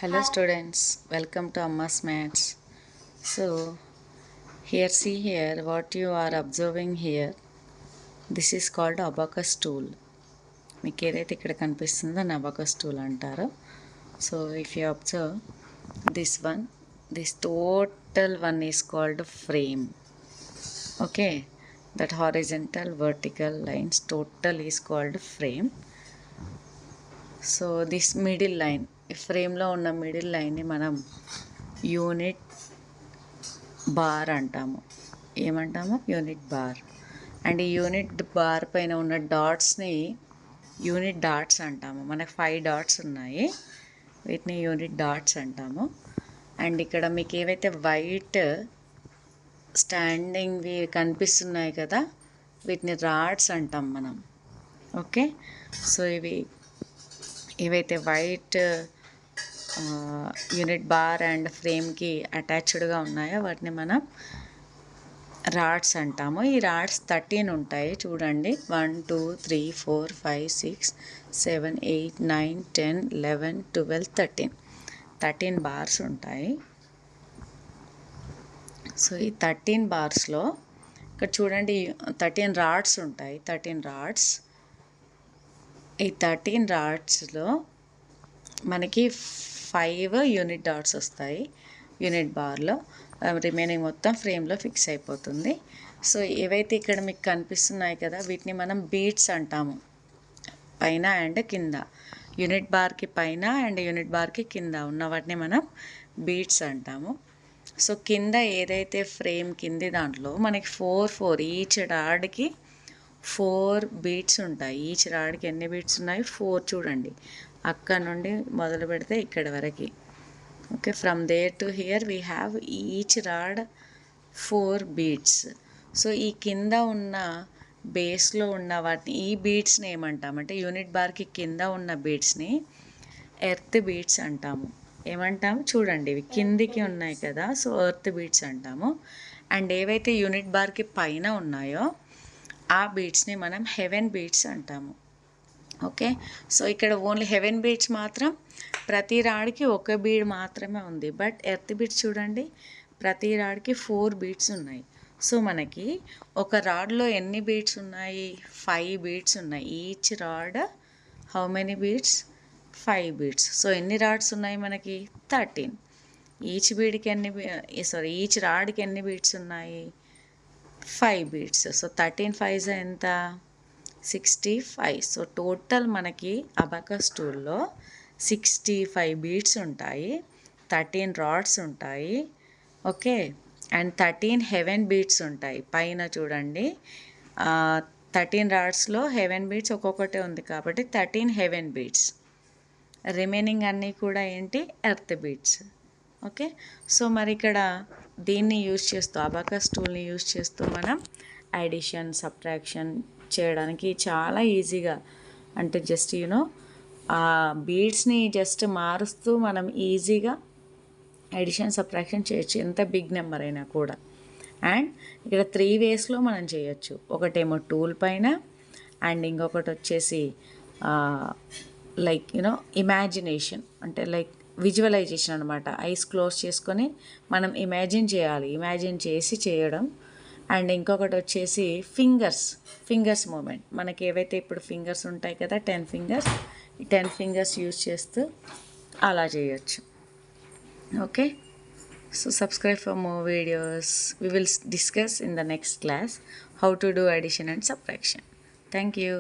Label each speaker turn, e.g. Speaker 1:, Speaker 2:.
Speaker 1: Hello students, welcome to Amma's Maths. So here what you are observing here, this is called abacus tool. మీకు ఏదైతే ఇక్కడ కనిపిస్తుందో దాన్ని abacus tool అంటారు. So if you observe this total one is called frame. Okay, that horizontal vertical lines total is called frame. So this middle line, ఈ ఫ్రేమ్లో ఉన్న middle లైన్ని మనం యూనిట్ బార్ అంటాము. ఏమంటాము? Unit bar. అండ్ ఈ unit bar పైన ఉన్న డాట్స్ని యూనిట్ డాట్స్ అంటాము. మనకు 5 డాట్స్ ఉన్నాయి, వీటిని యూనిట్ డాట్స్ అంటాము. అండ్ ఇక్కడ మీకు ఏవైతే వైట్ స్టాండింగ్వి కనిపిస్తున్నాయి కదా, వీటిని రాడ్స్ అంటాం మనం. ఓకే, సో ఇవైతే వైట్ యూనిట్ బార్ అండ్ ఫ్రేమ్కి అటాచ్డ్గా ఉన్నాయో వాటిని మనం రాడ్స్ అంటాము. ఈ రాడ్స్ 13 ఉంటాయి చూడండి. 1 2 3 4 5 6 7 8 9 10 11 12 13 బార్స్ ఉంటాయి. సో ఈ 13 బార్స్లో ఇక్కడ చూడండి 13 రాడ్స్ ఉంటాయి. 13 రాడ్స్. ఈ 13 రాడ్స్లో మనకి 5 యూనిట్ డాట్స్ వస్తాయి యూనిట్ బార్లో. రిమైనింగ్ మొత్తం ఫ్రేమ్లో ఫిక్స్ అయిపోతుంది. సో ఏవైతే ఇక్కడ మీకు కనిపిస్తున్నాయి కదా, వీటిని మనం బీట్స్ అంటాము. పైన అండ్ కింద, యూనిట్ బార్కి పైన అండ్ యూనిట్ బార్కి కింద ఉన్న వాటిని మనం బీట్స్ అంటాము. సో కింద ఏదైతే ఫ్రేమ్ కింది దాంట్లో మనకి 4 ఈచ్ రాడ్కి 4 బీట్స్ ఉంటాయి. ఈచ్ రాడ్కి ఎన్ని బీట్స్ ఉన్నాయి? 4. చూడండి, అక్కడ నుండి మొదలు పెడితే ఇక్కడ వరకు. Okay, from there to here we have each rod 4 beats. So ఈ కింద ఉన్న బేస్లో ఉన్న వాటిని, ఈ బీట్స్ని ఏమంటామంటే యూనిట్ బార్కి కింద ఉన్న బీట్స్ని ఎర్త్ బీట్స్ అంటాము. ఏమంటాము? చూడండి, ఇవి కిందికి ఉన్నాయి కదా, సో ఎర్త్ బీట్స్ అంటాము. అండ్ ఏవైతే యూనిట్ బార్కి పైన ఉన్నాయో ఆ బీట్స్ని మనం హెవెన్ బీట్స్ అంటాము. ఓకే, సో ఇక్కడ ఓన్లీ హెవెన్ బీట్స్ మాత్రం ప్రతి రాడ్కి ఒక బీడ్ మాత్రమే ఉంది. బట్ ఎర్త్ బీట్స్ చూడండి, ప్రతి రాడ్కి 4 బీట్స్ ఉన్నాయి. సో మనకి ఒక రాడ్లో ఎన్ని బీట్స్ ఉన్నాయి? 5 బీట్స్ ఉన్నాయి. Each rod how many beats? 5 beats. So ఎన్ని రాడ్స్ ఉన్నాయి మనకి? 13. ఈచ్ రాడ్కి ఎన్ని బీట్స్ ఉన్నాయి? 5 బీట్స్. సో 13 5 ఎంత? 65. సో టోటల్ మనకి అబాకస్ టూల్లో 65 బీట్స్ ఉంటాయి, 13 రాడ్స్ ఉంటాయి. ఓకే, అండ్ 13 హెవెన్ బీట్స్ ఉంటాయి. పైన చూడండి, 13 రాడ్స్లో హెవెన్ బీట్స్ ఒక్కొక్కటే ఉంది కాబట్టి 13 హెవెన్ బీట్స్. రిమైనింగ్ అన్నీ కూడా ఏంటి? Earth beats. ఓకే, సో మరి ఇక్కడ దీన్ని యూజ్ చేస్తూ, అబాకస్ టూల్ని యూజ్ చేస్తూ మనం అడిషన్ సబ్ట్రాక్షన్ చేయడానికి చాలా ఈజీగా, అంటే జస్ట్ ఆ బీడ్స్ని జస్ట్ మారుస్తూ మనం ఈజీగా అడిషన్ సబ్ట్రాక్షన్ చేయొచ్చు, ఎంత బిగ్ నెంబర్ అయినా కూడా. అండ్ ఇక్కడ 3 వేస్లో మనం చేయొచ్చు. ఒకటేమో టూల్ పైన, అండ్ ఇంకొకటి వచ్చేసి లైక్ ఇమాజినేషన్, అంటే లైక్ విజువలైజేషన్ అనమాట. ఐస్ క్లోజ్ చేసుకొని మనం ఇమాజిన్ చేయాలి, ఇమాజిన్ చేసి చేయడం. అండ్ ఇంకొకటి వచ్చేసి ఫింగర్స్ మూమెంట్. మనకి ఏవైతే ఇప్పుడు ఫింగర్స్ ఉంటాయి కదా, 10 ఫింగర్స్, ఈ 10 ఫింగర్స్ యూజ్ చేస్తూ అలా చేయొచ్చు. Okay, so subscribe for more videos. We will discuss in the next class how to do addition and subtraction. Thank you.